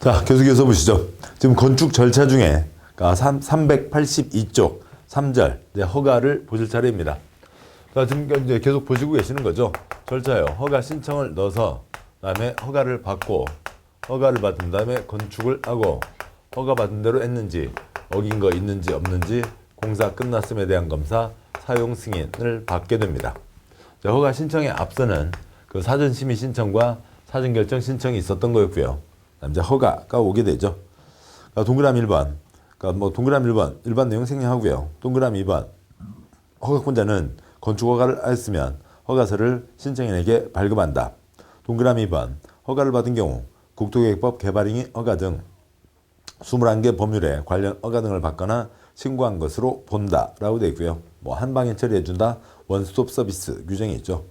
자, 계속해서 보시죠. 지금 건축 절차 중에 382쪽 3절 이제 허가를 보실 차례입니다. 자, 지금 이제 계속 보시고 계시는 거죠. 절차요. 허가 신청을 넣어서 그다음에 허가를 받고 허가를 받은 다음에 건축을 하고 허가 받은 대로 했는지 어긴 거 있는지 없는지 공사 끝났음에 대한 검사 사용 승인을 받게 됩니다. 자, 허가 신청에 앞서는 그 사전 심의 신청과 사전 결정 신청이 있었던 거였고요. 그다음 이제 허가가 오게 되죠. 그러니까 동그라미 1번. 그러니까 뭐 동그라미 1번 일반 내용 생략하고요. 동그라미 2번. 허가권자는 건축 허가를 했으면 허가서를 신청인에게 발급한다. 동그라미 2번. 허가를 받은 경우 국토계획법 개발행위 허가 등 21개 법률에 관련 허가 등을 받거나 신고한 것으로 본다 라고 되어 있고요. 뭐 한방에 처리해준다 원스톱 서비스 규정이 있죠.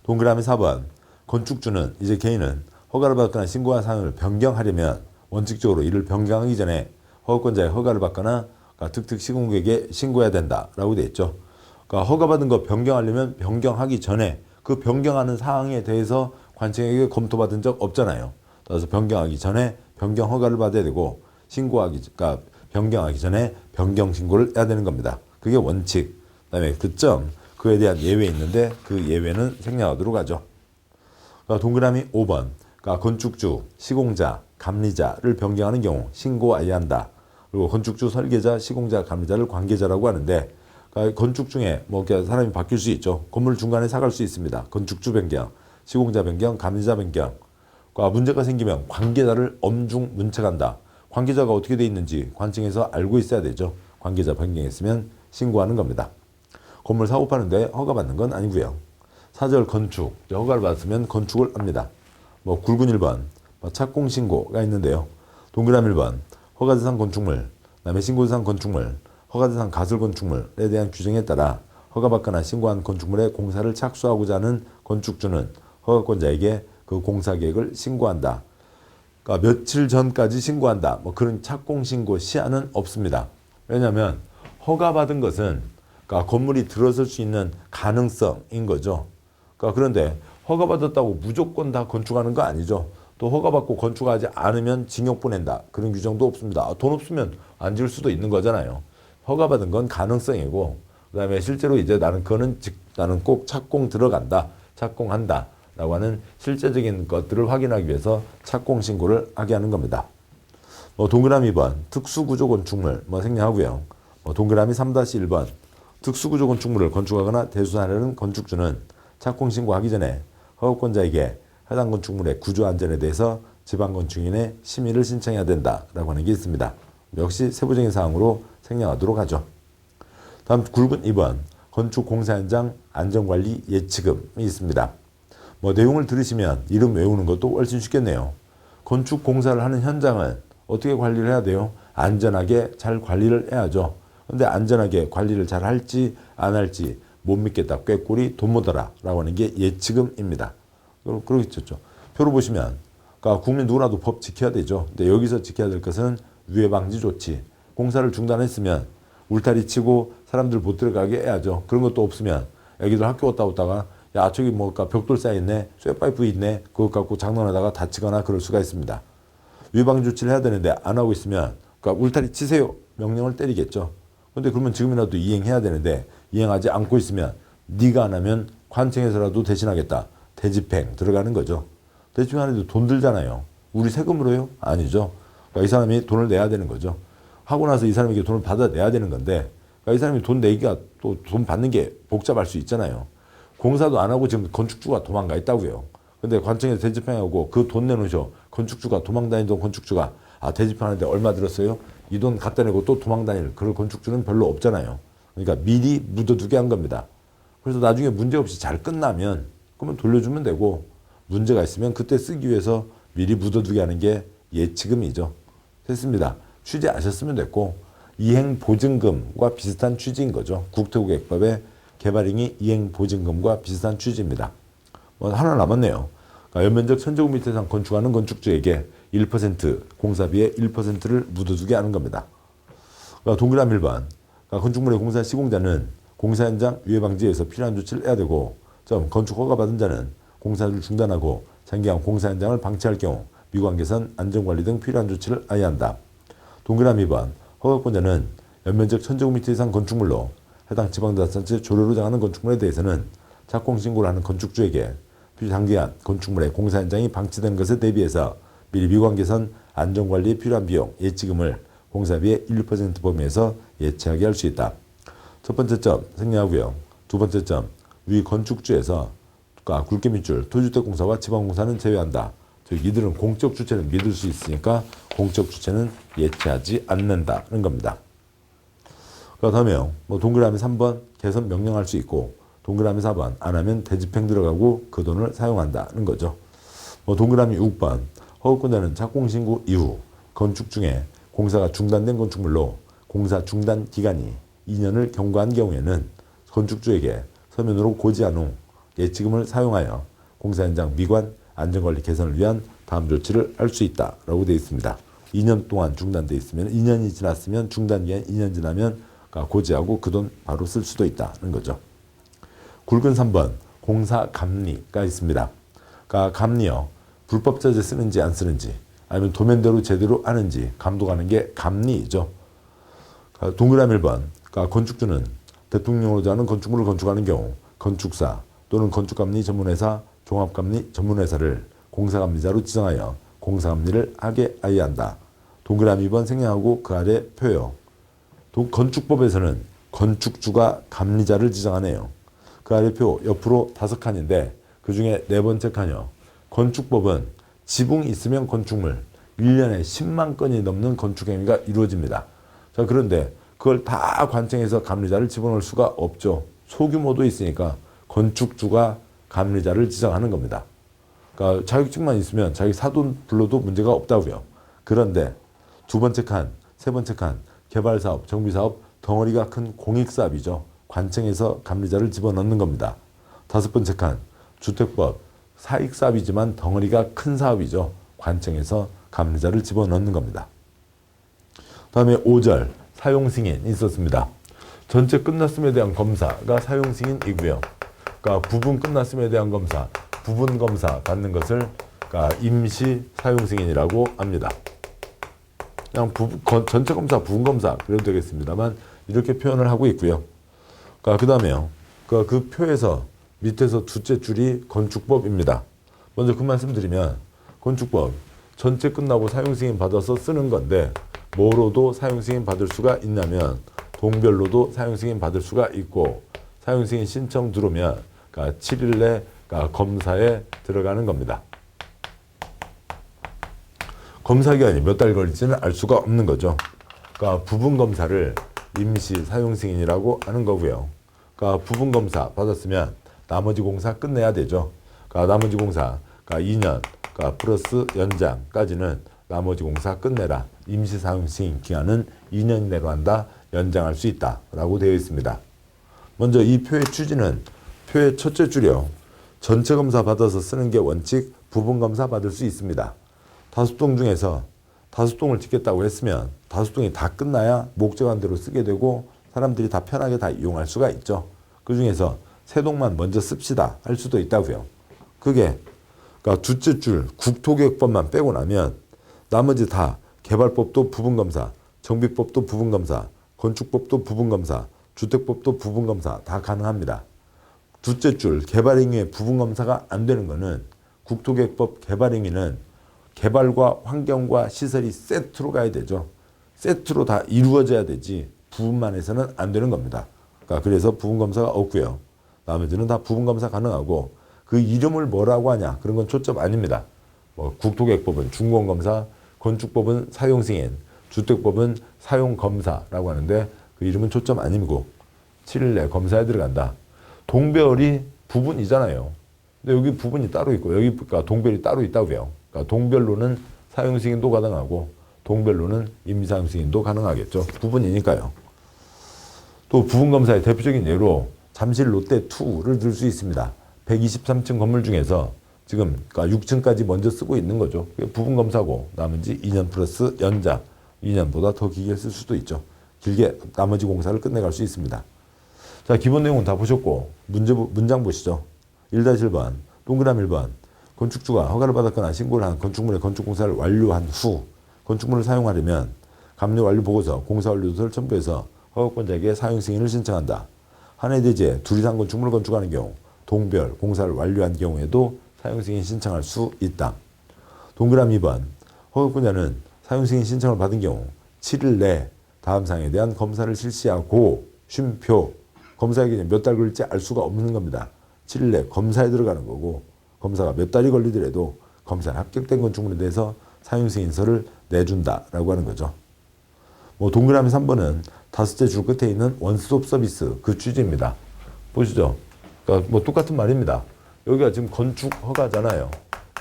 동그라미 4번. 건축주는 이제 개인은 허가를 받거나 신고한 사항을 변경하려면 원칙적으로 이를 변경하기 전에 허가권자의 허가를 받거나 특특 시공국에게 신고해야 된다 라고 되어 있죠. 그러니까 허가받은 거 변경하려면 변경하기 전에 그 변경하는 사항에 대해서 관청에게 검토받은 적 없잖아요. 그래서 변경하기 전에 변경 허가를 받아야 되고 그러니까 변경하기 전에 변경 신고를 해야 되는 겁니다. 그게 원칙. 그다음에 그 점, 그에 대한 예외 있는데 그 예외는 생략하도록 하죠. 그러니까 동그라미 5번. 그러니까 건축주, 시공자, 감리자를 변경하는 경우 신고해야 한다. 그리고 건축주, 설계자, 시공자, 감리자를 관계자라고 하는데 그러니까 건축 중에 뭐 사람이 바뀔 수 있죠. 건물 중간에 사갈 수 있습니다. 건축주 변경, 시공자 변경, 감리자 변경. 그러니까 문제가 생기면 관계자를 엄중 문책한다. 관계자가 어떻게 돼 있는지 관청에서 알고 있어야 되죠. 관계자 변경했으면 신고하는 겁니다. 건물 사고 파는데 허가받는 건 아니고요. 사절 건축, 허가를 받았으면 건축을 합니다. 뭐 굵은 1번, 착공 신고가 있는데요. 동그라미 1번, 허가 대상 건축물, 그다음에 신고 대상 건축물, 허가 대상 가설 건축물에 대한 규정에 따라 허가받거나 신고한 건축물에 공사를 착수하고자 하는 건축주는 허가권자에게 그 공사 계획을 신고한다. 그러니까 며칠 전까지 신고한다. 뭐 그런 착공 신고 시한은 없습니다. 왜냐하면 허가받은 것은 그러니까 건물이 들어설 수 있는 가능성인 거죠. 그러니까 그런데 허가받았다고 무조건 다 건축하는 거 아니죠. 또 허가받고 건축하지 않으면 징역 보낸다. 그런 규정도 없습니다. 돈 없으면 안 지을 수도 있는 거잖아요. 허가받은 건 가능성이고 그다음에 실제로 이제 나는 꼭 착공 들어간다. 착공한다. 라고 하는 실제적인 것들을 확인하기 위해서 착공 신고를 하게 하는 겁니다. 뭐 동그라미 2번 특수구조 건축물 뭐 생략하고요. 뭐 동그라미 3-1번 특수구조 건축물을 건축하거나 대수하려는 건축주는 착공 신고하기 전에 허가권자에게 해당 건축물의 구조 안전에 대해서 지방건축인의 심의를 신청해야 된다라고 하는 게 있습니다. 역시 세부적인 사항으로 생략하도록 하죠. 다음 굵은 2번 건축 공사 현장 안전관리 예치금이 있습니다. 뭐 내용을 들으시면 이름 외우는 것도 훨씬 쉽겠네요. 건축 공사를 하는 현장은 어떻게 관리를 해야 돼요? 안전하게 잘 관리를 해야죠. 그런데 안전하게 관리를 잘 할지 안 할지 못 믿겠다. 꾀꼬리 돈 못 알아 라고 하는 게 예치금입니다. 그러겠죠. 표로 보시면 그러니까 국민 누구나도 법 지켜야 되죠. 근데 여기서 지켜야 될 것은 유해 방지 조치. 공사를 중단했으면 울타리 치고 사람들 못 들어가게 해야죠. 그런 것도 없으면 애기들 학교 갔다 오다가 야 저기 뭐가 벽돌 쌓여있네, 쇠파이프 있네, 그것 갖고 장난하다가 다치거나 그럴 수가 있습니다. 유해방지 조치를 해야 되는데 안 하고 있으면 그러니까 울타리 치세요 명령을 때리겠죠. 근데 그러면 지금이라도 이행해야 되는데 이행하지 않고 있으면 네가 안 하면 관청에서라도 대신하겠다. 대집행 들어가는 거죠. 대집행하는데 돈 들잖아요. 우리 세금으로요? 아니죠. 그러니까 이 사람이 돈을 내야 되는 거죠. 하고 나서 이 사람에게 돈을 받아내야 되는 건데 그러니까 이 사람이 돈 내기가 또 돈 받는 게 복잡할 수 있잖아요. 공사도 안 하고 지금 건축주가 도망가 있다고요. 근데 관청에서 대집행하고 그 돈 내놓으셔. 건축주가 도망다니던 건축주가 대집행하는데 얼마 들었어요? 이 돈 갖다 내고 또 도망다닐 그런 건축주는 별로 없잖아요. 그러니까 미리 묻어두게 한 겁니다. 그래서 나중에 문제없이 잘 끝나면 그러면 돌려주면 되고 문제가 있으면 그때 쓰기 위해서 미리 묻어두게 하는 게 예치금이죠. 됐습니다. 취지 아셨으면 됐고 이행보증금과 비슷한 취지인 거죠. 국토계획법의 개발행위 이행보증금과 비슷한 취지입니다. 뭐 하나 남았네요. 그러니까 연면적 1000제곱미터 이상 건축하는 건축주에게 1% 공사비의 1%를 묻어두게 하는 겁니다. 그러니까 동그라미 1번 그러니까 건축물의 공사 시공자는 공사 현장 유해 방지에서 필요한 조치를 해야 되고 건축 허가 받은 자는 공사를 중단하고 장기간 공사 현장을 방치할 경우 미관 개선, 안전관리 등 필요한 조치를 하여한다. 동그라미 2번 허가권자는 연면적 1000제곱미터 이상 건축물로 해당 지방자치단체 조례로 정하는 건축물에 대해서는 착공신고를 하는 건축주에게 장기간 건축물의 공사 현장이 방치되는 것에 대비해서 미리 미관 개선, 안전관리에 필요한 비용, 예치금을 공사비의 1% 범위에서 예치하게 할 수 있다. 첫 번째 점 생략하고요. 두 번째 점 위 건축주에서 굵게 밑줄 토주택공사와 지방공사는 제외한다. 즉 이들은 공적 주체를 믿을 수 있으니까 공적 주체는 예치하지 않는다는 겁니다. 그 다음에요. 동그라미 3번 개선 명령할 수 있고 동그라미 4번 안 하면 대집행 들어가고 그 돈을 사용한다는 거죠. 동그라미 6번 허가권자는 착공신고 이후 건축 중에 공사가 중단된 건축물로 공사 중단 기간이 2년을 경과한 경우에는 건축주에게 서면으로 고지한 후 예치금을 사용하여 공사 현장 미관, 안전관리 개선을 위한 다음 조치를 할 수 있다라고 되어 있습니다. 2년 동안 중단되어 있으면 2년이 지났으면 중단기간 2년 지나면 고지하고 그 돈 바로 쓸 수도 있다는 거죠. 굵은 3번 공사 감리가 있습니다. 감리요. 불법 자재 쓰는지 안 쓰는지 아니면 도면대로 제대로 하는지 감독하는 게 감리이죠. 동그라미 1번 건축주는 대통령으로 정하는 건축물을 건축하는 경우 건축사 또는 건축감리 전문회사, 종합감리 전문회사를 공사감리자로 지정하여 공사감리를 하게 하여한다. 동그라미 2번 생략하고 그 아래 표요. 건축법에서는 건축주가 감리자를 지정하네요. 그 아래 표 옆으로 5칸인데 그 중에 네 번째 칸이요. 건축법은 지붕이 있으면 건축물 1년에 10만 건이 넘는 건축행위가 이루어집니다. 자, 그런데 그걸 다 관청해서 감리자를 집어넣을 수가 없죠. 소규모도 있으니까 건축주가 감리자를 지정하는 겁니다. 그러니까 자격증만 있으면 자기 사돈 불러도 문제가 없다고요. 그런데 두 번째 칸, 세 번째 칸 개발사업, 정비사업 덩어리가 큰 공익사업이죠. 관청에서 감리자를 집어넣는 겁니다. 다섯 번째 칸 주택법 사익사업이지만 덩어리가 큰 사업이죠. 관청에서 감리자를 집어넣는 겁니다. 다음에 5절 사용승인이 있었습니다. 전체 끝났음에 대한 검사가 사용승인이고요. 그러니까 부분 끝났음에 대한 검사, 부분 검사 받는 것을 임시 사용승인이라고 합니다. 그냥 전체 검사, 부분 검사 그래도 되겠습니다만 이렇게 표현을 하고 있고요. 그 다음에요. 그 표에서 밑에서 둘째 줄이 건축법입니다. 먼저 그 말씀 드리면 건축법 전체 끝나고 사용승인 받아서 쓰는 건데 뭐로도 사용승인 받을 수가 있냐면 동별로도 사용승인 받을 수가 있고 사용승인 신청 들어오면 7일 내 검사에 들어가는 겁니다. 검사기간이 몇 달 걸릴지는 알 수가 없는 거죠. 부분 검사를 임시 사용승인이라고 하는 거고요. 부분 검사 받았으면 나머지 공사 끝내야 되죠. 나머지 공사 2년 플러스 연장까지는 나머지 공사 끝내라. 임시 사용승인 기간은 2년 내로 한다. 연장할 수 있다라고 되어 있습니다. 먼저 이 표의 취지는 표의 첫째 줄이요. 전체 검사 받아서 쓰는 게 원칙, 부분 검사 받을 수 있습니다. 5동 중에서 5동을 짓겠다고 했으면 5동이 다 끝나야 목적한 대로 쓰게 되고 사람들이 다 편하게 다 이용할 수가 있죠. 그 중에서 3동만 먼저 씁시다 할 수도 있다고요. 그게 둘째 줄 국토계획법만 빼고 나면 나머지 다 개발법도 부분검사, 정비법도 부분검사, 건축법도 부분검사, 주택법도 부분검사 다 가능합니다. 둘째 줄 개발행위의 부분검사가 안 되는 거는 국토계획법 개발행위는 개발과 환경과 시설이 세트로 가야 되죠. 세트로 다 이루어져야 되지 부분만 해서는 안 되는 겁니다. 그래서 부분검사가 없고요. 나머지는 다 부분검사 가능하고 그 이름을 뭐라고 하냐 그런 건 초점 아닙니다. 국토계획법은 준공검사, 건축법은 사용승인, 주택법은 사용검사라고 하는데 그 이름은 초점 아니고 7일 내 검사에 들어간다. 동별이 부분이잖아요. 근데 여기 부분이 따로 있고 여기 동별이 따로 있다고요. 동별로는 사용승인도 가능하고 동별로는 임시사용승인도 가능하겠죠. 부분이니까요. 또 부분검사의 대표적인 예로 잠실 롯데2를 들 수 있습니다. 123층 건물 중에서 지금 6층까지 먼저 쓰고 있는 거죠. 부분검사고 나머지 2년 플러스 연장 2년보다 더 길게 쓸 수도 있죠. 길게 나머지 공사를 끝내갈 수 있습니다. 자, 기본 내용은 다 보셨고 문장 보시죠. 1-1번 동그라미 1번 건축주가 허가를 받았거나 신고를 한 건축물의 건축공사를 완료한 후 건축물을 사용하려면 감리 완료 보고서, 공사 완료서를 첨부해서 허가권자에게 사용 승인을 신청한다. 한 해 대지에 둘 이상 건축물을 건축하는 경우, 동별 공사를 완료한 경우에도 사용 승인 신청할 수 있다. 동그라미 2번. 허가권자는 사용 승인 신청을 받은 경우 7일 내 다음 사항에 대한 검사를 실시하고 쉼표, 검사에게 몇 달 걸릴지 알 수가 없는 겁니다. 7일 내 검사에 들어가는 거고 검사가 몇 달이 걸리더라도 검사에 합격된 건축물에 대해서 사용 승인서를 내준다라고 하는 거죠. 뭐 동그라미 3번은 다섯째 줄 끝에 있는 원스톱 서비스 그 취지입니다. 보시죠. 그러니까 뭐 똑같은 말입니다. 여기가 지금 건축 허가잖아요.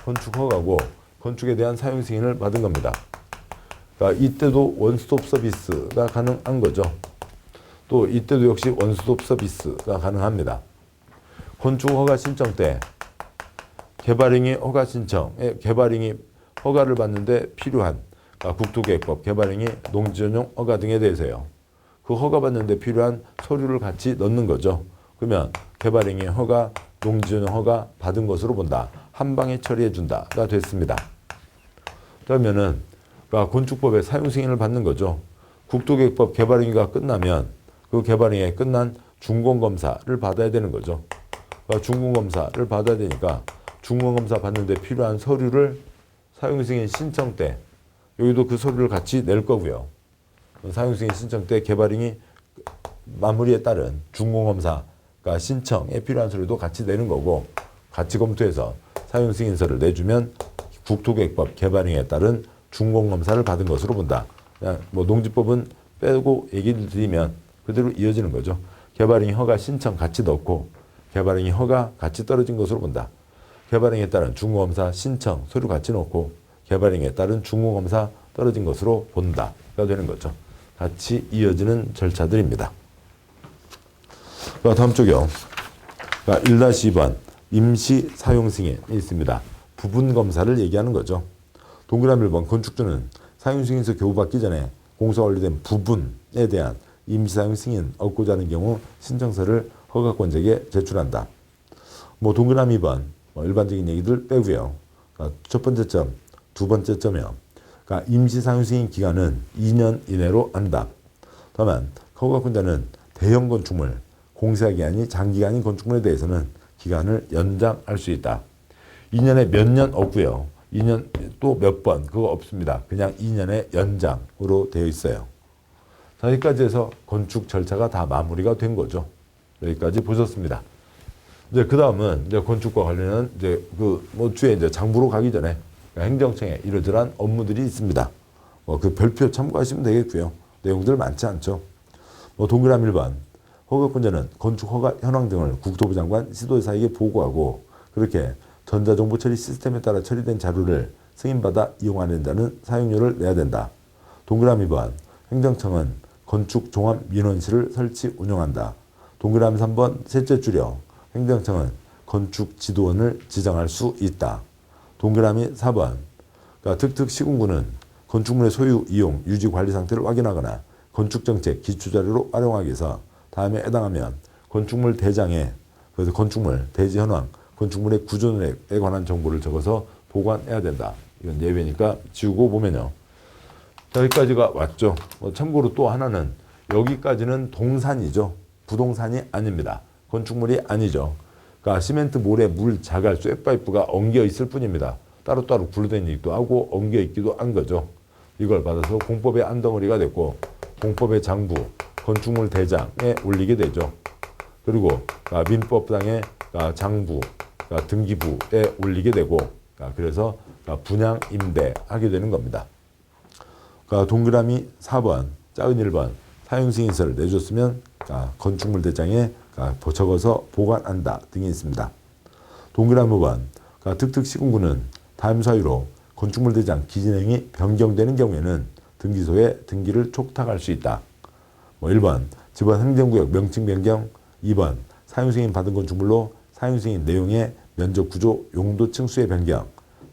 건축 허가고 건축에 대한 사용 승인을 받은 겁니다. 그러니까 이때도 원스톱 서비스가 가능한 거죠. 또 이때도 역시 원스톱 서비스가 가능합니다. 건축 허가 신청 때 개발행위 허가 신청에 개발행위 허가를 받는데 필요한 국토계획법, 개발행위, 농지전용 허가 등에 대해서요. 그 허가 받는데 필요한 서류를 같이 넣는 거죠. 그러면 개발행위 허가, 농지전용 허가 받은 것으로 본다. 한 방에 처리해 준다가 됐습니다. 그러면은 건축법의 사용 승인을 받는 거죠. 국토계획법 개발행위가 끝나면 그 개발행위가 끝난 준공검사를 받아야 되는 거죠. 준공검사를 받아야 되니까 준공검사 받는데 필요한 서류를 사용승인 신청 때 여기도 그 서류를 같이 낼 거고요. 사용승인 신청 때 개발행위 마무리에 따른 준공검사가 신청에 필요한 서류도 같이 내는 거고 같이 검토해서 사용승인서를 내주면 국토계획법 개발행위에 따른 준공검사를 받은 것으로 본다. 그냥 뭐 농지법은 빼고 얘기를 드리면 그대로 이어지는 거죠. 개발행위 허가 신청 같이 넣고 개발행위 허가 같이 떨어진 것으로 본다. 개발행위에 따른 준공검사 신청 서류 같이 넣고 개발행위에 따른 준공검사 떨어진 것으로 본다가 되는 거죠. 같이 이어지는 절차들입니다. 다음 쪽이요. 1-2번 임시 사용 승인이 있습니다. 부분 검사를 얘기하는 거죠. 동그라미 1번 건축주는 사용 승인서 교부받기 전에 공사 완료된 부분에 대한 임시 사용 승인 얻고자 하는 경우 신청서를 허가권자에게 제출한다. 뭐 동그라미 2번 일반적인 얘기들 빼고요. 첫 번째 점, 두 번째 점이요. 임시 사용 승인 기간은 2년 이내로 한다. 다만 허가권자는 대형 건축물, 공사 기간이 장기간인 건축물에 대해서는 기간을 연장할 수 있다. 2년에 몇 년 없고요. 2년 또 몇 번 그거 없습니다. 그냥 2년의 연장으로 되어 있어요. 자, 여기까지 해서 건축 절차가 다 마무리가 된 거죠. 여기까지 보셨습니다. 이제 그 다음은 이제 건축과 관련한 이제 주에 이제 장부로 가기 전에 행정청에 이러저러한 업무들이 있습니다. 그 별표 참고하시면 되겠고요. 내용들 많지 않죠. 동그라미 1번 허가권자는 건축 허가 현황 등을 국토부 장관 시도지사에게 보고하고 그렇게 전자정보 처리 시스템에 따라 처리된 자료를 승인받아 이용하는다는 사용료를 내야 된다. 동그라미 2번 행정청은 건축 종합 민원실을 설치 운영한다. 동그라미 3번 셋째 줄여 행정청은 건축 지도원을 지정할 수 있다. 동그라미 4번 특특 시군구는 건축물의 소유, 이용, 유지 관리 상태를 확인하거나 건축정책 기초자료로 활용하기 위해서 다음에 해당하면 건축물 대장에 그래서 건축물 대지 현황, 건축물의 구조에 관한 정보를 적어서 보관해야 된다. 이건 예외니까 지우고 보면요. 여기까지가 왔죠. 참고로 또 하나는 여기까지는 동산이죠. 부동산이 아닙니다. 건축물이 아니죠. 그러니까 시멘트 몰에 물 자갈 쇠파이프가 엉겨 있을 뿐입니다. 따로따로 분류된 얘기도 하고 엉겨 있기도 한 거죠. 이걸 받아서 공법의 안덩어리가 됐고 공법의 장부, 건축물 대장에 올리게 되죠. 그리고 민법상의 장부, 등기부에 올리게 되고 그래서 분양 임대하게 되는 겁니다. 동그라미 4번, 작은 1번 사용승인서를 내줬으면 건축물 대장에 적어서 보관한다 등이 있습니다. 동그라미 5번 특특 시군구는 다음 사유로 건축물 대장 기진행이 변경되는 경우에는 등기소에 등기를 촉탁할 수 있다. 1번 지방 행정구역 명칭 변경, 2번 사용승인 받은 건축물로 사용승인 내용의 면적 구조 용도 층수의 변경,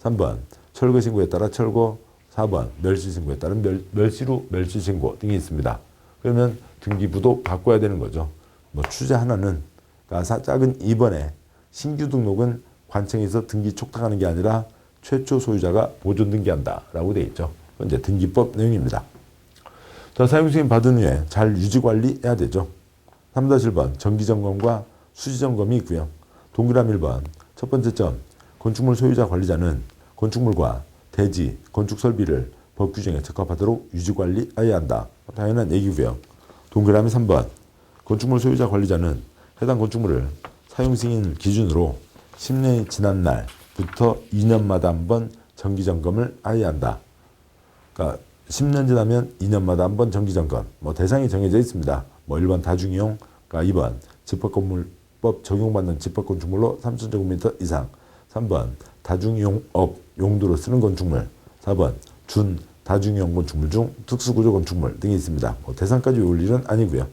3번 철거 신고에 따라 철거, 4번 멸시 신고에 따른 멸시로 멸시 신고 등이 있습니다. 그러면 등기부도 바꿔야 되는 거죠. 취재 하나는 작은 2번에 신규 등록은 관청에서 등기 촉탁하는 게 아니라 최초 소유자가 보존 등기한다 라고 되어 있죠. 그건 이제 등기법 내용입니다. 자, 사용승인 받은 후에 잘 유지 관리해야 되죠. 3-1번 정기점검과 수지점검이 있고요. 동그라미 1번 첫 번째 점, 건축물 소유자 관리자는 건축물과 대지, 건축 설비를 법 규정에 적합하도록 유지 관리해야 한다. 당연한 얘기고요. 동그라미 3번 건축물 소유자 관리자는 해당 건축물을 사용승인 기준으로 10년이 지난 날부터 2년마다 한 번 정기점검을 해야 한다. 그러니까 10년 지나면 2년마다 한 번 정기점검. 뭐 대상이 정해져 있습니다. 뭐 1번 다중이용, 그러니까 2번 집합건물법 적용받는 집합건축물로 3,000제곱미터 이상, 3번 다중이용업 용도로 쓰는 건축물, 4번 준 다중이용 건축물 중 특수구조 건축물 등이 있습니다. 뭐 대상까지 외울 일은 아니고요.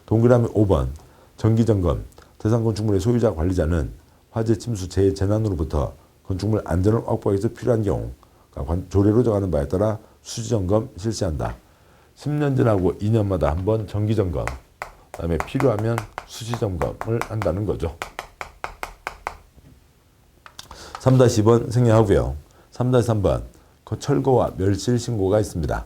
동그라미 5번 정기점검 대상 건축물의 소유자 관리자는 화재 침수 재해 재난으로부터 건축물 안전을 확보하기 위해서 필요한 경우 그러니까 조례로 정하는 바에 따라 수지점검 실시한다. 10년 지나고 2년마다 한 번 정기점검, 그다음에 필요하면 수지점검을 한다는 거죠. 3-2번 생략하고요. 3-3번 철거와 멸실 신고가 있습니다.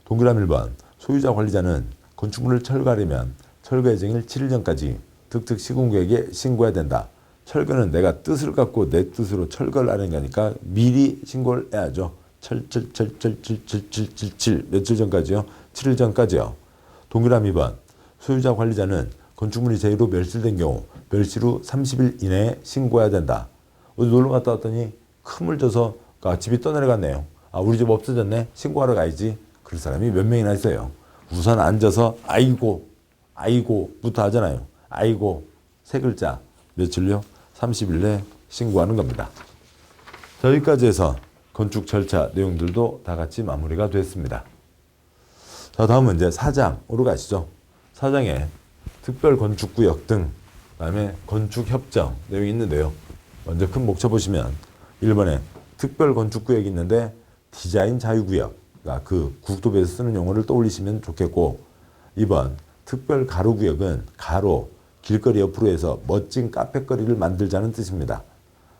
동그라미 1번 소유자 관리자는 건축물을 철거하려면 철거 예정일 7일 전까지 특특 시공구역에 신고해야 된다. 철거는 내가 뜻을 갖고 내 뜻으로 철거를 하는 거니까 미리 신고를 해야죠. 철 며칠 전까지요? 7일 전까지요. 동그라미 2번 소유자 관리자는 건축물이 제1로 멸실된 경우 멸실 후 30일 이내에 신고해야 된다. 어디 놀러 갔다 왔더니 큰 물 져서 집이 떠내려갔네요. 아, 우리 집 없어졌네. 신고하러 가야지. 그럴 사람이 몇 명이나 있어요. 우선 앉아서 아이고부터 하잖아요. 아이고 세 글자 며칠요? 30일 내에 신고하는 겁니다. 자, 여기까지 해서 건축 절차 내용들도 다 같이 마무리가 됐습니다. 자, 다음은 이제 4장으로 가시죠. 4장에 특별건축구역 등 그다음에 건축협정 내용이 있는데요. 먼저 큰 목차 보시면 1번에 특별건축구역이 있는데 디자인 자유구역, 그러니까 그 국토부에서 쓰는 용어를 떠올리시면 좋겠고, 2번 특별가로구역은 가로, 길거리 옆으로 해서 멋진 카페거리를 만들자는 뜻입니다.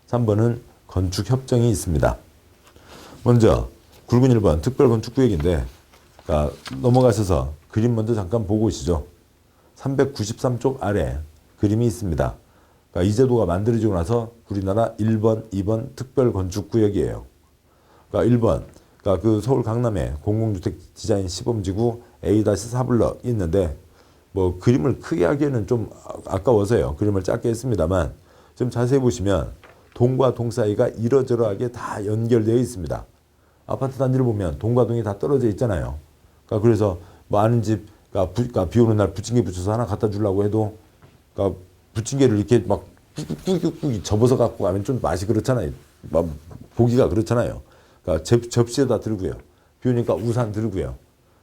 3번은 건축협정이 있습니다. 먼저 굵은 1번 특별건축구역인데, 그러니까 넘어가셔서 그림 먼저 잠깐 보고 오시죠. 393쪽 아래 그림이 있습니다. 그러니까 이 제도가 만들어지고 나서 우리나라 1번, 2번 특별건축구역이에요. 그러니까 1번, 그러니까 그 서울 강남에 공공주택 디자인 시범지구 A-4블럭이 있는데, 뭐 그림을 크게 하기에는 좀 아까워서요. 그림을 짧게 했습니다만, 좀 자세히 보시면 동과 동 사이가 이러저러하게 다 연결되어 있습니다. 아파트 단지를 보면 동과 동이 다 떨어져 있잖아요. 그러니까 그래서 뭐 아는 집, 그러니까 비 오는 날 부침개 붙여서 하나 갖다 주려고 해도, 그러니까 부침개를 이렇게 막 꾹꾹꾹 접어서 갖고 가면 좀 맛이 그렇잖아요. 막 보기가 그렇잖아요. 그러니까 접시에다 들고요. 비 오니까 우산 들고요.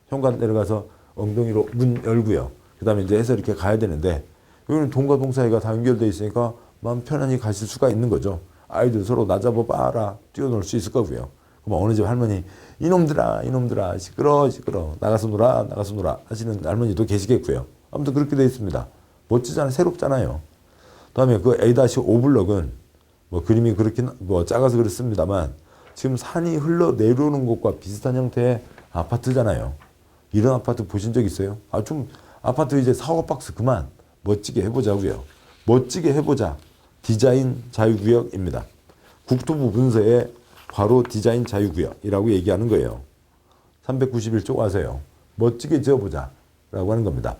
현관 내려가서 엉덩이로 문 열고요. 그 다음에 이제 해서 이렇게 가야 되는데, 여기는 동과 동 사이가 다 연결되어 있으니까 마음 편안히 가실 수가 있는 거죠. 아이들 서로 나 잡아봐라 뛰어놀 수 있을 거고요. 그럼 어느 집 할머니 이놈들아 시끄러 나가서 놀아 하시는 할머니도 계시겠고요. 아무튼 그렇게 되어 있습니다. 멋지잖아요. 새롭잖아요. 다음에 그 A-5블럭은 뭐 그림이 그렇긴 뭐 작아서 그렇습니다만 지금 산이 흘러 내려오는 것과 비슷한 형태의 아파트잖아요. 이런 아파트 보신 적 있어요? 좀 아파트 이제 사고박스 그만 멋지게 해보자고요. 멋지게 해보자. 디자인 자유구역입니다. 국토부 문서에 바로 디자인 자유구역이라고 얘기하는 거예요. 391쪽 와서요. 멋지게 지어보자 라고 하는 겁니다.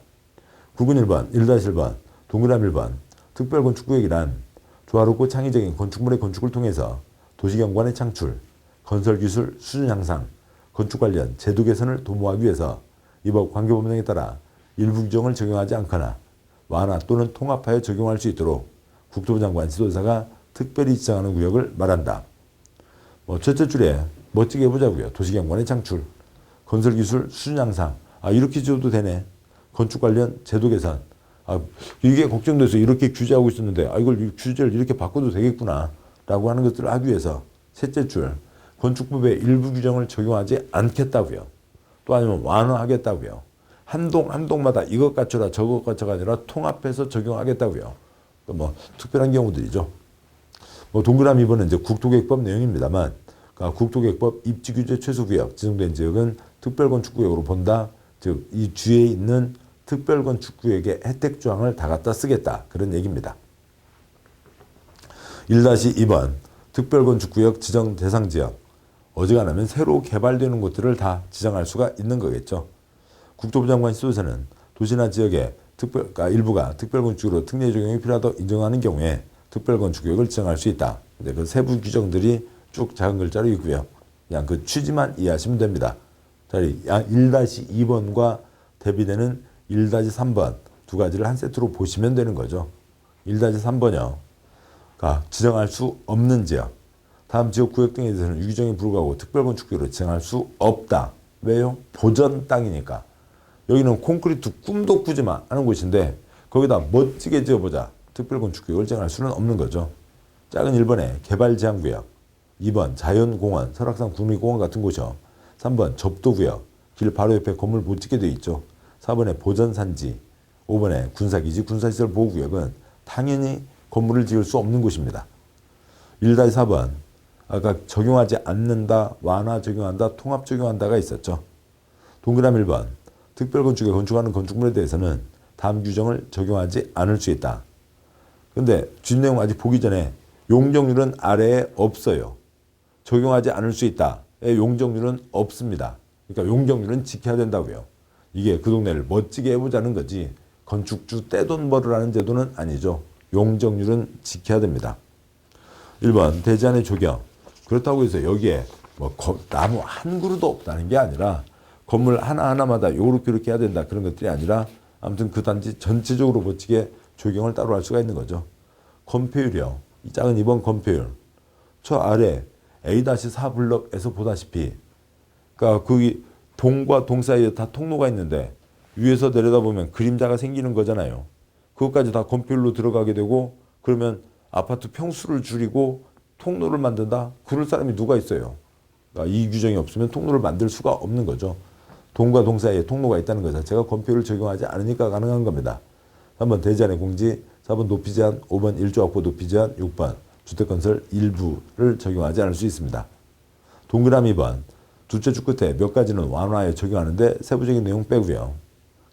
901번, 1-1번, 동그라미 1번 특별건축구역이란 조화롭고 창의적인 건축물의 건축을 통해서 도시경관의 창출, 건설기술 수준 향상, 건축 관련 제도 개선을 도모하기 위해서 이 법 관계법령에 따라 일부 규정을 적용하지 않거나 완화 또는 통합하여 적용할 수 있도록 국토부 장관 지도자가 특별히 지정하는 구역을 말한다. 첫째 줄에 멋지게 해보자고요. 도시경관의 창출, 건설기술 수준 향상. 이렇게 지어도 되네. 건축 관련 제도 개선. 이게 걱정돼서 이렇게 규제하고 있었는데 이걸 규제를 이렇게 바꿔도 되겠구나 라고 하는 것들을 하기 위해서 셋째 줄 건축법의 일부 규정을 적용하지 않겠다고요. 또 아니면 완화하겠다고요. 한 동마다 이것 갖춰라 저것 갖춰가 아니라 통합해서 적용하겠다고요. 특별한 경우들이죠. 뭐 동그라미 2번은 이제 국토계획법 내용입니다만, 그러니까 국토계획법 입지규제 최소구역 지정된 지역은 특별건축구역으로 본다. 즉 이 주에 있는 특별건축구역의 혜택 조항을 다 갖다 쓰겠다. 그런 얘기입니다. 1-2번 특별건축구역 지정 대상 지역. 어지간하면 새로 개발되는 곳들을 다 지정할 수가 있는 거겠죠. 국토부 장관 시도에서는 도시나 지역의 그러니까 일부가 특별건축으로 특례 적용이 필요하다고 인정하는 경우에 특별건축구역을 지정할 수 있다. 근데 그 세부 규정들이 쭉 작은 글자로 있고요. 그냥 그 취지만 이해하시면 됩니다. 자, 1-2번과 대비되는 1-3번 두 가지를 한 세트로 보시면 되는 거죠. 1-3번이요. 그러니까 지정할 수 없는 지역. 다음 지역 구역 등에 대해서는 유기정에 불구하고 특별건축구역으로 지정할 수 없다. 왜요? 보전 땅이니까. 여기는 콘크리트 꿈도 꾸지마 하는 곳인데 거기다 멋지게 지어보자. 특별건축구역을 지정할 수는 없는 거죠. 작은 1번에 개발제한구역, 2번 자연공원, 설악산 국립공원 같은 곳이요. 3번 접도구역, 길 바로 옆에 건물 못 짓게 돼 있죠. 4번에 보전산지, 5번에 군사기지, 군사시설 보호구역은 당연히 건물을 지을 수 없는 곳입니다. 1-4번 아까 적용하지 않는다, 완화 적용한다, 통합 적용한다가 있었죠. 동그라미 1번 특별건축에 건축하는 건축물에 대해서는 다음 규정을 적용하지 않을 수 있다. 근데 뒷내용 아직 보기 전에 용적률은 아래에 없어요. 적용하지 않을 수 있다. 용적률은 없습니다. 그러니까 용적률은 지켜야 된다고요. 이게 그 동네를 멋지게 해보자는 거지 건축주 떼돈 벌으라는 제도는 아니죠. 용적률은 지켜야 됩니다. 1번 대지안의 조경. 그렇다고 해서 여기에 뭐 나무 한 그루도 없다는 게 아니라 건물 하나하나마다 요렇게 이렇게 해야 된다 그런 것들이 아니라 아무튼 그 단지 전체적으로 멋지게 조경을 따로 할 수가 있는 거죠. 건폐율이요. 이 작은 2번 건폐율. 저 아래 A-4 블럭에서 보다시피 그러니까 거기 동과 동 사이에 다 통로가 있는데 위에서 내려다보면 그림자가 생기는 거잖아요. 그것까지 다 건폐율로 들어가게 되고 그러면 아파트 평수를 줄이고 통로를 만든다? 그럴 사람이 누가 있어요? 그러니까 이 규정이 없으면 통로를 만들 수가 없는 거죠. 동과 동 사이에 통로가 있다는 것 자체가 건폐율을 적용하지 않으니까 가능한 겁니다. 3번 대지안의 공지, 4번 높이 제한, 5번 일조 확보 높이 제한, 6번 주택건설 일부를 적용하지 않을 수 있습니다. 동그라미 2번 두째 줄 끝에 몇 가지는 완화에 적용하는데 세부적인 내용 빼고요.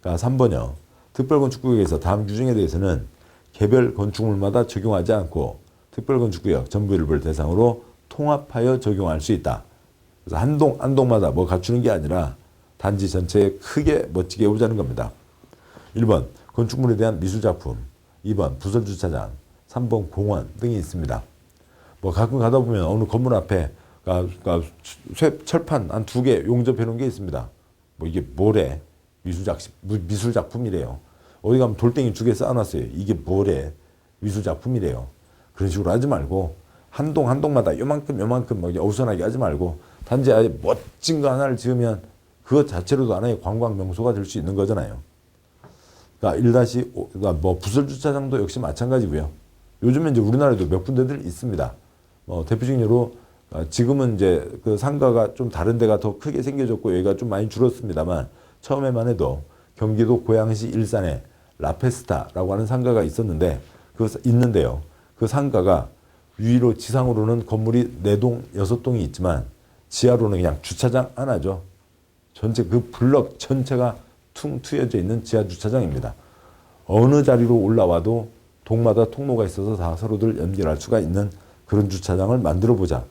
그러니까 3번이요. 특별건축구역에서 다음 규정에 대해서는 개별 건축물마다 적용하지 않고 특별건축구역 전부 일부를 대상으로 통합하여 적용할 수 있다. 그래서 한 동마다 뭐 갖추는 게 아니라 단지 전체에 크게 멋지게 해보자는 겁니다. 1번 건축물에 대한 미술작품, 2번 부설주차장, 3번 공원 등이 있습니다. 뭐 가끔 가다 보면 어느 건물 앞에 철판 한 2개 용접해 놓은 게 있습니다. 뭐 이게 뭐래? 미술작품이래요. 어디 가면 돌덩이 2개 쌓아놨어요. 이게 뭐래? 미술작품이래요. 그런 식으로 하지 말고 한 동마다 요만큼 뭐 어수선하게 하지 말고 단지 아주 멋진 거 하나를 지으면 그것 자체로도 하나의 관광 명소가 될 수 있는 거잖아요. 그러니까 1-5, 그러니까 뭐 부설주차장도 역시 마찬가지고요. 요즘에 이제 우리나라에도 몇 군데들 있습니다. 대표적인 예로 지금은 이제 그 상가가 좀 다른 데가 더 크게 생겨졌고 여기가 좀 많이 줄었습니다만 처음에만 해도 경기도 고양시 일산에 라페스타라고 하는 상가가 있었는데 있는데요. 그 상가가 위로 지상으로는 건물이 4동, 6동이 있지만 지하로는 그냥 주차장 하나죠. 전체 그 블럭 전체가 퉁 트여져 있는 지하 주차장입니다. 어느 자리로 올라와도 동마다 통로가 있어서 다 서로들 연결할 수가 있는 그런 주차장을 만들어 보자.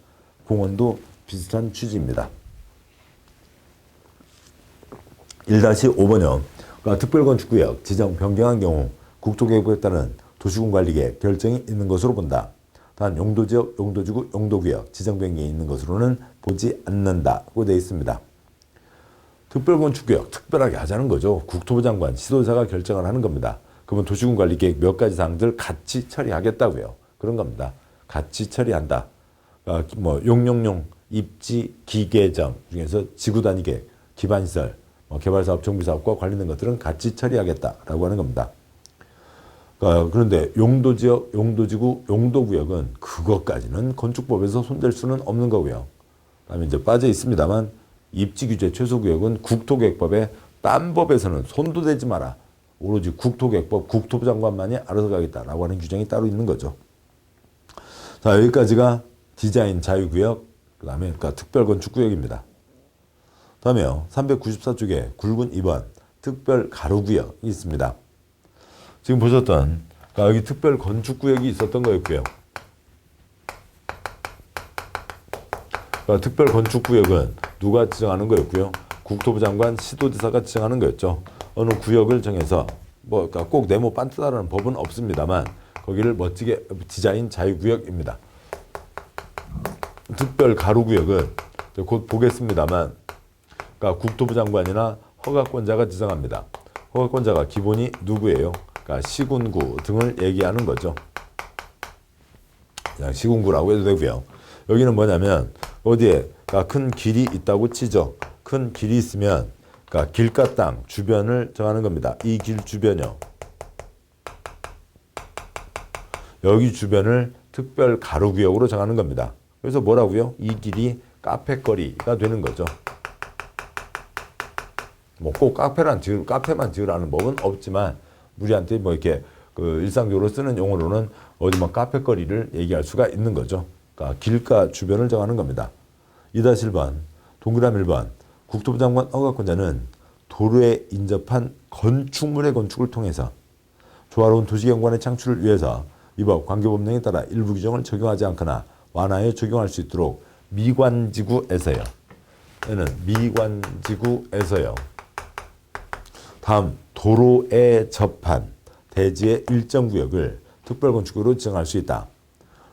공원도 비슷한 취지입니다. 1-5번형 그러니까 특별건축구역 지정 변경한 경우 국토계획법에 따른 도시군관리계획 결정이 있는 것으로 본다. 단 용도지역, 용도지구, 용도구역 지정 변경이 있는 것으로는 보지 않는다고 되어 있습니다. 특별건축구역 특별하게 하자는 거죠. 국토부 장관, 지도자가 결정을 하는 겁니다. 그러면 도시군관리계획 몇 가지 사항들 같이 처리하겠다고요. 그런 겁니다. 같이 처리한다. 뭐 용용용 입지 기계정 중에서 지구단위계획, 기반시설, 개발사업, 정비사업과 관련된 것들은 같이 처리하겠다라고 하는 겁니다. 그런데 용도지역, 용도지구, 용도구역은 그것까지는 건축법에서 손댈 수는 없는 거고요. 그다음에 이제 빠져 있습니다만 입지규제 최소구역은 국토계획법에 딴 법에서는 손도 대지 마라. 오로지 국토계획법, 국토부 장관만이 알아서 가겠다라고 하는 규정이 따로 있는 거죠. 자, 여기까지가 디자인 자유구역, 그 다음에 특별건축구역입니다. 다음에요. 394쪽에 굵은 2번 특별 가로구역이 있습니다. 지금 보셨던 여기 특별 건축구역이 있었던 거였고요. 특별 건축구역은 누가 지정하는 거였고요. 국토부 장관, 시도지사가 지정하는 거였죠. 어느 구역을 정해서 꼭 네모 반뜨다라는 법은 없습니다만 거기를 멋지게 디자인 자유구역입니다. 특별 가로구역은 곧 보겠습니다만 국토부 장관이나 허가권자가 지정합니다. 허가권자가 기본이 누구예요? 시군구 등을 얘기하는 거죠. 그냥 시군구라고 해도 되고요. 여기는 뭐냐면 어디에 큰 길이 있다고 치죠. 큰 길이 있으면 길가 땅 주변을 정하는 겁니다. 이 길 주변이요. 여기 주변을 특별 가로구역으로 정하는 겁니다. 그래서 뭐라고요? 이 길이 카페거리가 되는 거죠. 꼭 카페만 지으라는 법은 없지만 우리한테 이렇게 일상적으로 쓰는 용어로는 어디 카페거리를 얘기할 수가 있는 거죠. 길가 주변을 정하는 겁니다. 2-1번 동그라미 1번 국토부 장관 허가권자는 도로에 인접한 건축물의 건축을 통해서 조화로운 도시경관의 창출을 위해서 이 법 관계법령에 따라 일부 규정을 적용하지 않거나 완화해 적용할 수 있도록 미관지구에서요. 얘는 미관지구에서요. 다음 도로에 접한 대지의 일정 구역을 특별건축구로 지정할 수 있다.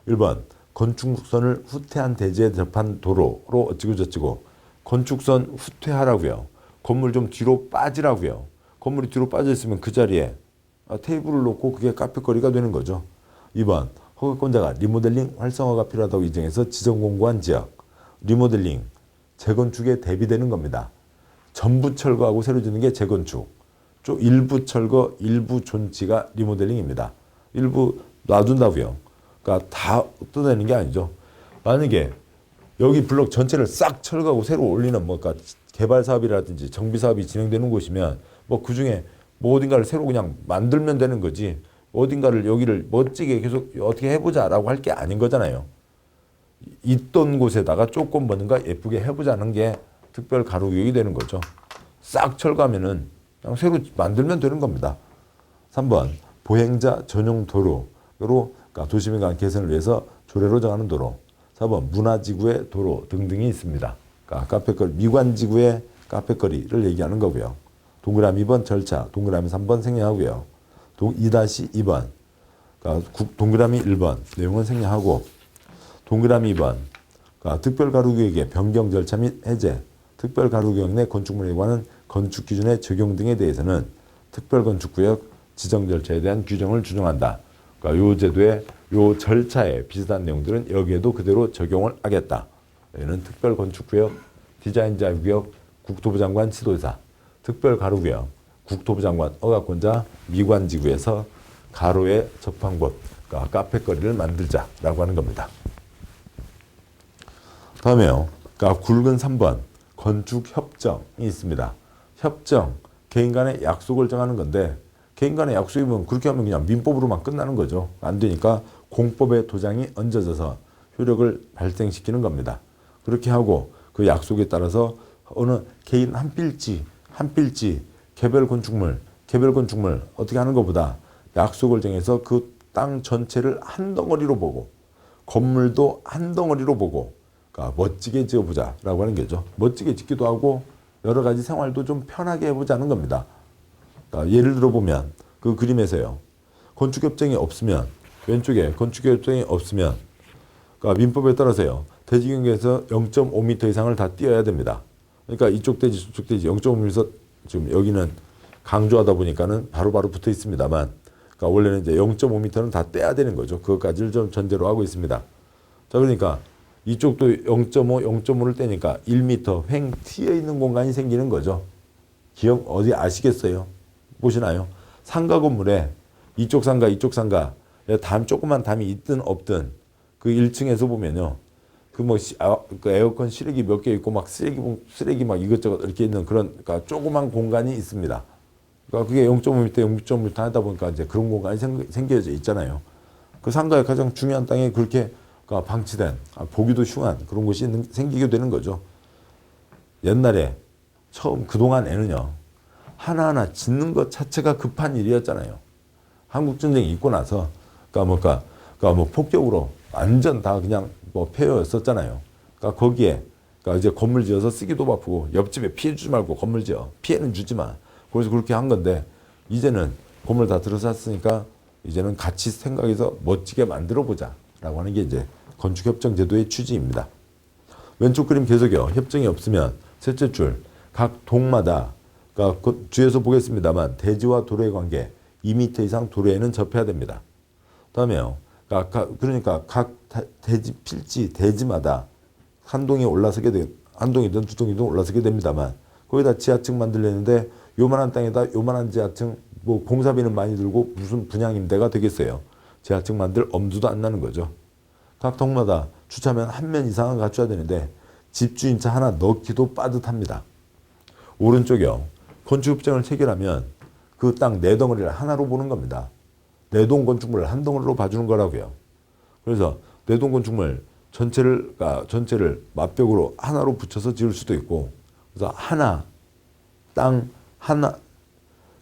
1번 건축선을 후퇴한 대지에 접한 도로로 어찌고저찌고 건축선 후퇴하라고요. 건물 좀 뒤로 빠지라고요. 건물이 뒤로 빠져 있으면 그 자리에 테이블을 놓고 그게 카페거리가 되는 거죠. 2번 허가권자가 리모델링 활성화가 필요하다고 인정해서 지정 공고한 지역. 리모델링 재건축에 대비되는 겁니다. 전부 철거하고 새로 짓는 게 재건축. 일부 철거, 일부 존치가 리모델링입니다. 일부 놔둔다고요. 다 뜯어내는 게 아니죠. 만약에 여기 블록 전체를 싹 철거하고 새로 올리는 개발 사업이라든지 정비 사업이 진행되는 곳이면 그 중에 어딘가를 새로 그냥 만들면 되는 거지. 어딘가를 여기를 멋지게 계속 어떻게 해보자라고 할 게 아닌 거잖아요. 있던 곳에다가 조금 뭔가 예쁘게 해보자는 게 특별 가로구역이 되는 거죠. 싹 철거하면은 그냥 새로 만들면 되는 겁니다. 3번 보행자 전용 도로로 도시민 간 개선을 위해서 조례로 정하는 도로. 4번 문화지구의 도로 등등이 있습니다. 카페거리, 미관지구의 카페거리를 얘기하는 거고요. 동그라미 2번 절차, 동그라미 3번 생략하고요. 2-2번 동그라미 1번 내용은 생략하고 동그라미 2번 특별가로구역의 변경 절차 및 해제, 특별가로구역 내 건축물에 관한 건축기준의 적용 등에 대해서는 특별건축구역 지정 절차에 대한 규정을 준용한다. 이 제도의 이 절차에 비슷한 내용들은 여기에도 그대로 적용을 하겠다. 여기는 특별건축구역, 디자인자구역, 국토부 장관 지도자, 특별가로구역, 국토부 장관 허가권자, 미관지구에서 가로에 접한 곳, 카페거리를 만들자라고 하는 겁니다. 다음에요. 굵은 3번 건축협정이 있습니다. 협정, 개인 간의 약속을 정하는 건데 개인 간의 약속이면 그렇게 하면 그냥 민법으로만 끝나는 거죠. 안 되니까 공법에 도장이 얹어져서 효력을 발생시키는 겁니다. 그렇게 하고 그 약속에 따라서 어느 개인 한 필지 개별 건축물 어떻게 하는 것보다 약속을 정해서 그 땅 전체를 한 덩어리로 보고 건물도 한 덩어리로 보고 멋지게 지어보자라고 하는 거죠. 멋지게 짓기도 하고 여러 가지 생활도 좀 편하게 해보자는 겁니다. 예를 들어 보면 그 그림에서요. 건축협정이 없으면 왼쪽에 건축협정이 없으면 민법에 따라서요. 대지 경계에서 0.5m 이상을 다 띄어야 됩니다. 그러니까 이쪽 대지 저쪽 대지 0.5m 지금 여기는 강조하다 보니까는 바로바로 붙어 있습니다만 원래는 이제 0.5m는 다 떼야 되는 거죠. 그것까지를 좀 전제로 하고 있습니다. 자, 그러니까 이쪽도 0.5를 떼니까 1m 횡 튀어 있는 공간이 생기는 거죠. 기억 어디 아시겠어요? 보시나요? 상가 건물에 이쪽 상가 조그만 담이 있든 없든 그 1층에서 보면요. 그 에어컨 실외기 몇 개 있고 쓰레기 막 이것저것 이렇게 있는 그런 조그만 공간이 있습니다. 그게 0.5m, 0.5m 하다 보니까 이제 그런 공간이 생겨져 있잖아요. 그 상가의 가장 중요한 땅에 그렇게 방치된 보기도 흉한 그런 곳이 생기게 되는 거죠. 옛날에 그동안에는요. 하나하나 짓는 것 자체가 급한 일이었잖아요. 한국전쟁이 있고 나서 그러니까 뭐 폭격으로 완전 다 그냥 뭐 폐허였었잖아요. 그러니까 거기에 이제 건물 지어서 쓰기도 바쁘고 옆집에 피해 주지 말고 건물 지어. 피해는 주지 마. 그래서 그렇게 한 건데 이제는 건물 다 들어섰으니까 이제는 같이 생각해서 멋지게 만들어 보자라고 하는 게 이제 건축협정 제도의 취지입니다. 왼쪽 그림 계속이요. 협정이 없으면 셋째 줄 각 동마다 그러니까 그 뒤에서 보겠습니다만 대지와 도로의 관계 2m 이상 도로에는 접해야 됩니다. 다음에요. 그러니까 각 필지 대지마다 한 동이 올라서게 한 동이든 두 동이든 올라서게 됩니다만 거기다 지하층 만들려는데 요만한 땅에다 요만한 지하층 뭐 공사비는 많이 들고 무슨 분양 임대가 되겠어요. 지하층 만들 엄두도 안 나는 거죠. 각 동마다 주차면 한 면 이상은 갖춰야 되는데 집주인차 하나 넣기도 빠듯합니다. 오른쪽이요. 건축협정을 체결하면 그 땅 네 덩어리를 하나로 보는 겁니다. 네 동 건축물을 한 덩어리로 봐주는 거라고요. 그래서 네 동 건축물 전체를 맞벽으로 하나로 붙여서 지을 수도 있고, 그래서 땅 하나,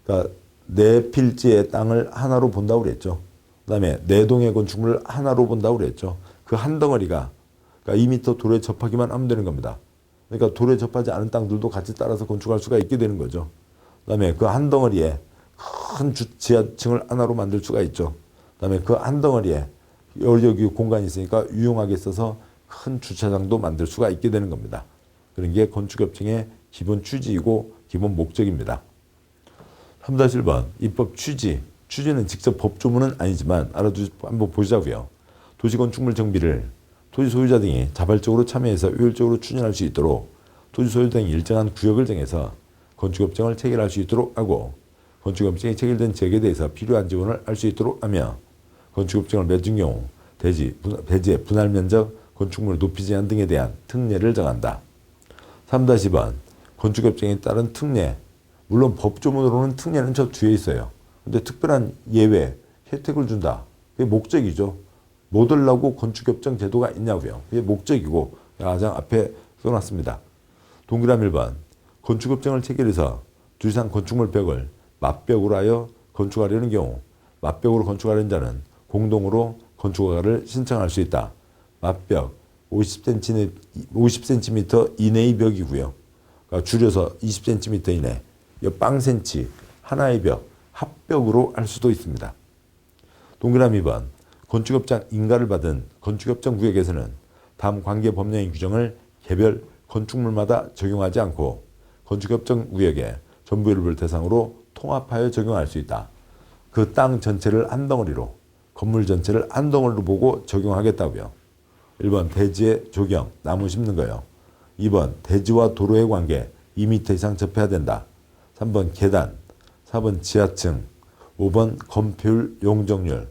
그러니까 네 필지의 땅을 하나로 본다고 그랬죠. 그 다음에 네 동의 건축물을 하나로 본다고 그랬죠. 그 한 덩어리가 그러니까 2m 도로에 접하기만 하면 되는 겁니다. 그러니까 도로에 접하지 않은 땅들도 같이 따라서 건축할 수가 있게 되는 거죠. 그 다음에 그 한 덩어리에 큰 지하층을 하나로 만들 수가 있죠. 그 다음에 그 한 덩어리에 여기 공간이 있으니까 유용하게 써서 큰 주차장도 만들 수가 있게 되는 겁니다. 그런 게 건축협정의 기본 취지이고 기본 목적입니다. 3-1번 입법 취지는 직접 법조문은 아니지만 한번 보자고요. 도시건축물 정비를 토지 소유자 등이 자발적으로 참여해서 효율적으로 추진할 수 있도록 토지 소유자 등이 일정한 구역을 정해서 건축협정을 체결할 수 있도록 하고, 건축협정이 체결된 지역에 대해서 필요한 지원을 할 수 있도록 하며, 건축협정을 맺은 경우 대지의 분할 면적, 건축물 높이 제한 등에 대한 특례를 정한다. 3-2번 건축협정에 따른 특례. 물론 법조문으로는 특례는 저 뒤에 있어요. 근데 특별한 예외, 혜택을 준다. 그게 목적이죠. 뭐 들라고 건축협정 제도가 있냐고요. 그게 목적이고 가장 앞에 써놨습니다. 동그란 1번 건축협정을 체결해서 두산 건축물 벽을 맞벽으로 하여 건축하려는 경우 맞벽으로 건축하려는 자는 공동으로 건축허가를 신청할 수 있다. 맞벽 50cm 이내의 벽이고요. 그러니까 줄여서 20cm 이내, 빵센치 하나의 벽, 합벽으로 할 수도 있습니다. 동그라미 2번 건축협정 인가를 받은 건축협정 구역에서는 다음 관계 법령의 규정을 개별 건축물마다 적용하지 않고 건축협정 구역에 전부일부를 대상으로 통합하여 적용할 수 있다. 그 땅 전체를 한 덩어리로, 건물 전체를 한 덩어리로 보고 적용하겠다고요. 1번 대지의 조경, 나무 심는 거요. 2번 대지와 도로의 관계 2m 이상 접해야 된다. 3번 계단, 4번 지하층, 5번 건폐율 용적률.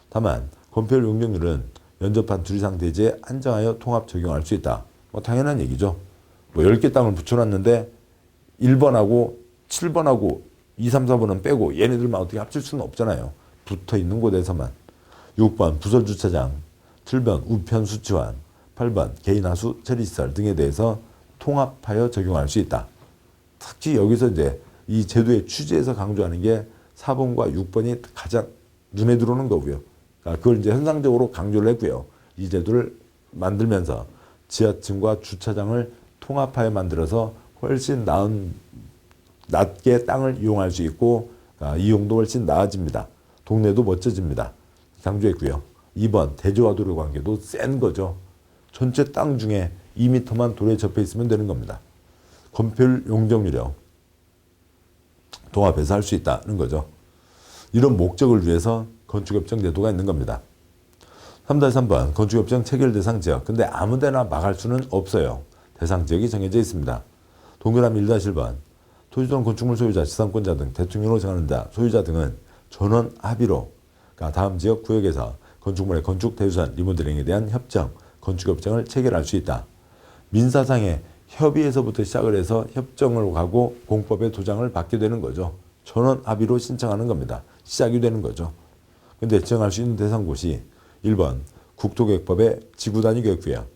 다만 건폐율 용적률은 연접한 둘 이상 대지에 한정하여 통합 적용할 수 있다. 뭐 당연한 얘기죠. 뭐 10개 땅을 붙여놨는데 1번하고 7번하고 2, 3, 4번은 빼고 얘네들만 어떻게 합칠 수는 없잖아요. 붙어 있는 곳에서만. 6번 부설주차장, 7번 우편 수치환, 8번 개인 하수 처리시설 등에 대해서 통합하여 적용할 수 있다. 특히 여기서 이제 이 제도의 취지에서 강조하는 게 4번과 6번이 가장 눈에 들어오는 거고요. 그러니까 그걸 이제 현상적으로 강조를 했고요. 이 제도를 만들면서 지하층과 주차장을 통합하여 만들어서 훨씬 낮게 땅을 이용할 수 있고 이용도 훨씬 나아집니다. 동네도 멋져집니다. 강조했고요. 2번 대지와 도로 관계도 센 거죠. 전체 땅 중에 2m만 도로에 접해 있으면 되는 겁니다. 건폐율 용적률이요. 통합해서 할 수 있다는 거죠. 이런 목적을 위해서 건축협정 제도가 있는 겁니다. 3-3번 건축협정 체결 대상 지역. 근데 아무데나 막할 수는 없어요. 대상 지역이 정해져 있습니다. 동그라미 1-1번 토지 또는 건축물 소유자, 지상권자 등 대통령으로 정하는 자, 소유자 등은 전원 합의로 그러니까 다음 지역 구역에서 건축물의 건축, 대유산, 리모델링에 대한 협정, 건축협정을 체결할 수 있다. 민사상의 협의에서부터 시작을 해서 협정을 가고 공법의 도장을 받게 되는 거죠. 전원 합의로 신청하는 겁니다. 시작이 되는 거죠. 근데 정할 수 있는 대상곳이 1번 국토계획법의 지구단위계획구역.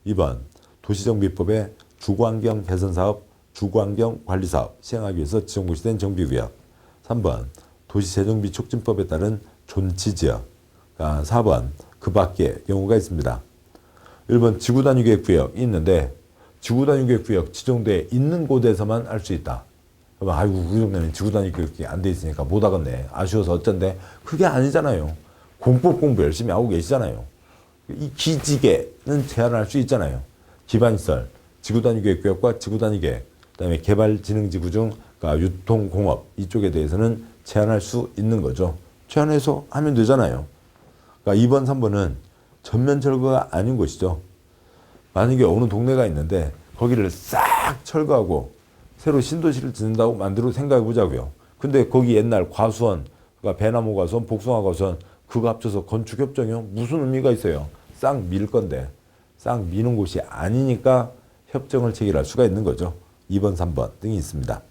2번 도시정비법의 주거환경 개선사업, 주거환경관리사업 시행하기 위해서 지정고시된 정비구역. 3번 도시재정비 촉진법에 따른 존치지역. 4번 그 밖의 경우가 있습니다. 1번 지구단위계획구역이 있는데 지구단위계획구역 지정돼 있는 곳에서만 할 수 있다. 아이고 우리 동네는 지구단위계획이 안 돼 있으니까 못 하겠네. 아쉬워서 어쩐데. 그게 아니잖아요. 공법 공부 열심히 하고 계시잖아요. 이 기지개는 제한할 수 있잖아요. 기반시설, 지구단위계획구역과 지구단위계획, 그다음에 개발진흥지구 중 유통공업 이쪽에 대해서는 제한할 수 있는 거죠. 제한해서 하면 되잖아요. 그러니까 2번, 3번은 전면 철거가 아닌 곳이죠. 만약에 어느 동네가 있는데 거기를 싹 철거하고 새로 신도시를 짓는다고 만들어 생각해 보자고요. 근데 거기 옛날 과수원, 그러니까 배나무 과수원, 복숭아 과수원 그거 합쳐서 건축협정이요? 무슨 의미가 있어요? 싹 밀 건데 싹 미는 곳이 아니니까 협정을 체결할 수가 있는 거죠. 2번, 3번 등이 있습니다.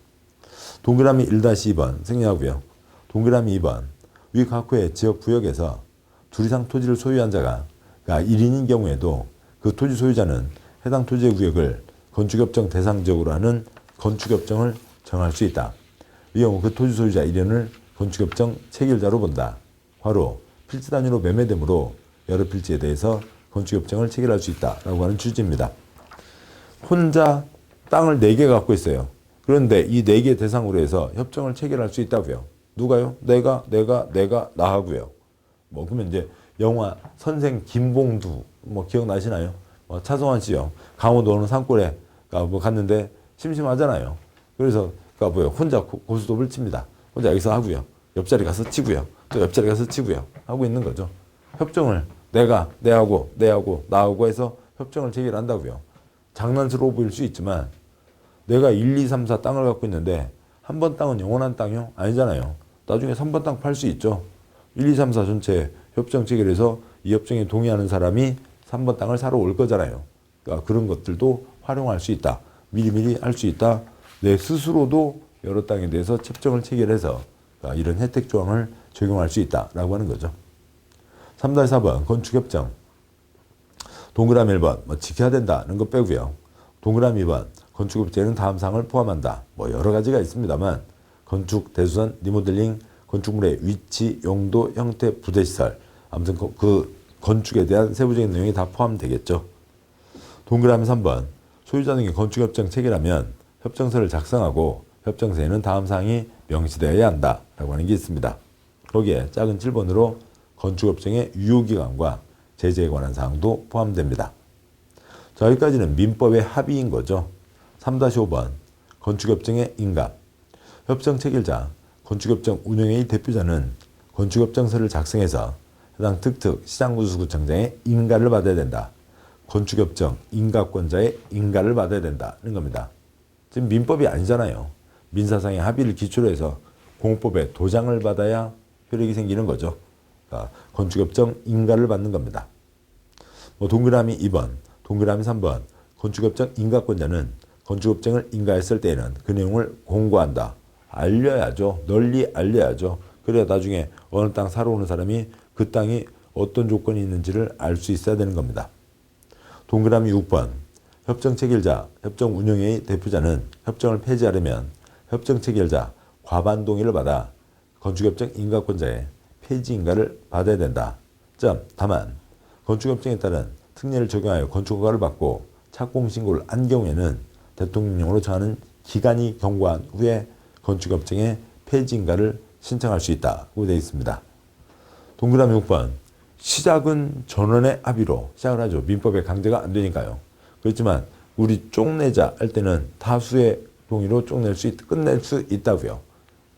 동그라미 1-2번 생략하고요. 동그라미 2번 위 각 호의 지역구역에서 둘 이상 토지를 소유한 자가 1인인 경우에도 그 토지 소유자는 해당 토지의 구역을 건축협정 대상 지역으로 하는 건축협정을 정할 수 있다. 이 경우 그 토지 소유자 1인을 건축협정 체결자로 본다. 바로 필지 단위로 매매되므로 여러 필지에 대해서 건축협정을 체결할 수 있다라고 하는 취지입니다. 혼자 땅을 4개 갖고 있어요. 그런데 이 4개 대상으로 해서 협정을 체결할 수 있다고요. 누가요? 내가, 나하고요. 그러면 이제 영화 선생 김봉두 기억나시나요? 차성환 씨요. 강원도 어느 산골에 갔는데 심심하잖아요. 그래서 혼자 고스톱을 칩니다. 혼자 여기서 하고요. 옆자리 가서 치고요. 또 옆자리 가서 치고요. 하고 있는 거죠. 협정을 내하고 나하고 해서 협정을 체결한다고요. 장난스러워 보일 수 있지만 내가 1, 2, 3, 4 땅을 갖고 있는데 한 번 땅은 영원한 땅이요? 아니잖아요. 나중에 3번 땅 팔 수 있죠. 1, 2, 3, 4 전체 협정 체결해서 이 협정에 동의하는 사람이 3번 땅을 사러 올 거잖아요. 그러니까 그런 것들도 활용할 수 있다. 미리미리 할 수 있다. 내 스스로도 여러 땅에 대해서 협정을 체결해서 이런 혜택 조항을 적용할 수 있다라고 하는 거죠. 3-4번 건축협정. 동그라미 1번 지켜야 된다는 거 빼고요. 동그라미 2번 건축업체는 다음 사항을 포함한다. 여러 가지가 있습니다만 건축, 대수선, 리모델링, 건축물의 위치, 용도, 형태, 부대시설 아무튼 그 건축에 대한 세부적인 내용이 다 포함되겠죠. 동그라미 3번 소유자 등의 건축협정 체결하면 협정서를 작성하고 협정서에는 다음 사항이 명시되어야 한다라고 하는 게 있습니다. 거기에 작은 7번으로 건축협정의 유효기간과 제재에 관한 사항도 포함됩니다. 자, 여기까지는 민법의 합의인 거죠. 3-5번 건축협정의 인가. 협정 체결자, 건축협정 운영회의 대표자는 건축협정서를 작성해서 해당 특특 시장군수구청장의 인가를 받아야 된다. 건축협정 인가권자의 인가를 받아야 된다는 겁니다. 지금 민법이 아니잖아요. 민사상의 합의를 기초로 해서 공법에 도장을 받아야 효력이 생기는 거죠. 그러니까 건축협정 인가를 받는 겁니다. 동그라미 2번, 동그라미 3번 건축협정 인가권자는 건축협정을 인가했을 때에는 그 내용을 공고한다. 알려야죠. 널리 알려야죠. 그래야 나중에 어느 땅 사러 오는 사람이 그 땅이 어떤 조건이 있는지를 알 수 있어야 되는 겁니다. 동그라미 6번 협정 체결자, 협정 운영회의 대표자는 협정을 폐지하려면 협정 체결자 과반 동의를 받아 건축협정 인가권자의 폐지 인가를 받아야 된다. 다만 건축협정에 따른 특례를 적용하여 건축허가를 받고 착공신고를 한 경우에는 대통령령으로 정하는 기간이 경과한 후에 건축협정의 폐지 인가를 신청할 수 있다고 되어 있습니다. 동그라미 6번 시작은 전원의 합의로 시작을 하죠. 민법에 강제가 안 되니까요. 그렇지만 우리 쪽내자 할 때는 다수의 동의로 끝낼 수 있다고요.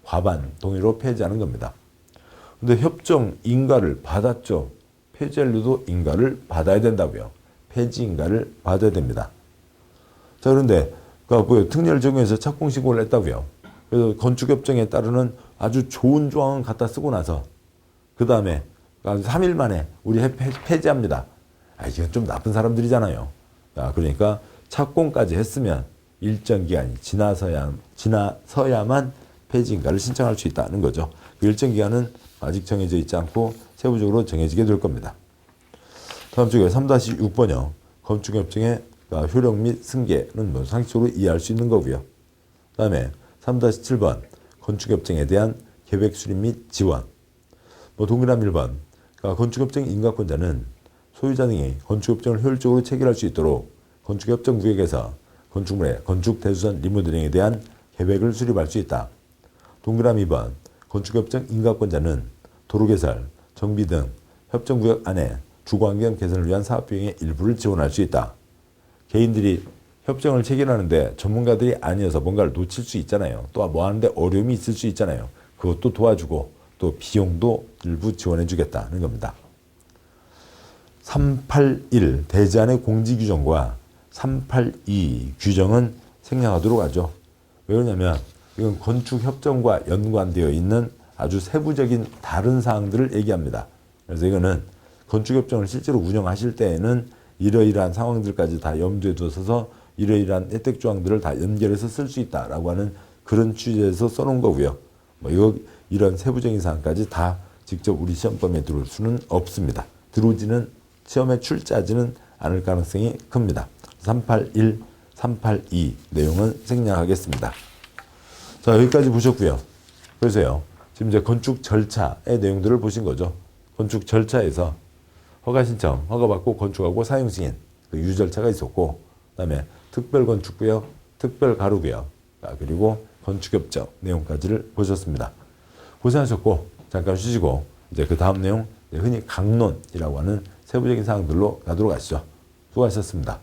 과반 동의로 폐지하는 겁니다. 근데 협정 인가를 받았죠. 폐지하려도 인가를 받아야 된다고요. 폐지 인가를 받아야 됩니다. 자, 그런데 특례를 적용해서 착공신고를 했다고요. 그래서 건축협정에 따르는 아주 좋은 조항은 갖다 쓰고 나서 그 다음에 3일 만에 우리 폐지합니다. 이건 좀 나쁜 사람들이잖아요. 그러니까 착공까지 했으면 일정 기간이 지나서야만 폐지 인가를 신청할 수 있다는 거죠. 그 일정 기간은 아직 정해져 있지 않고 세부적으로 정해지게 될 겁니다. 다음 쪽에 3-6번이요. 건축협정의 효력 및 승계는 뭐 상식적으로 이해할 수 있는 거고요. 그 다음에 3-7번 건축협정에 대한 계획 수립 및 지원. 뭐 동그라미 1번 건축협정 인가권자는 소유자 등이 건축협정을 효율적으로 체결할 수 있도록 건축협정 구역에서 건축물의 건축 대수선 리모델링에 대한 계획을 수립할 수 있다. 동그라미 2번 건축협정 인가권자는 도로개설, 정비 등 협정구역 안에 주거환경 개선을 위한 사업비용의 일부를 지원할 수 있다. 개인들이 협정을 체결하는데 전문가들이 아니어서 뭔가를 놓칠 수 있잖아요. 또 뭐 하는데 어려움이 있을 수 있잖아요. 그것도 도와주고 또 비용도 일부 지원해 주겠다는 겁니다. 381 대제안의 공지규정과 382 규정은 생략하도록 하죠. 왜 그러냐면 이건 건축협정과 연관되어 있는 아주 세부적인 다른 사항들을 얘기합니다. 그래서 이거는 건축협정을 실제로 운영하실 때에는 이러이러한 상황들까지 다 염두에 두어서 이러이러한 혜택 조항들을 다 연결해서 쓸 수 있다라고 하는 그런 취지에서 써놓은 거고요. 뭐 이런 세부적인 사항까지 다 직접 우리 시험범위에 들어올 수는 없습니다. 들어오지는 시험에 출제하지는 않을 가능성이 큽니다. 381, 382 내용은 생략하겠습니다. 자, 여기까지 보셨고요. 그래서요. 지금 이제 건축 절차의 내용들을 보신 거죠. 건축 절차에서 허가 신청, 허가받고 건축하고 사용 승인, 그 유절차가 있었고, 그다음에 특별건축구역, 특별가로구역, 그리고 건축협정 내용까지를 보셨습니다. 고생하셨고 잠깐 쉬시고 이제 그 다음 내용 흔히 강론이라고 하는 세부적인 사항들로 가도록 하시죠. 수고하셨습니다.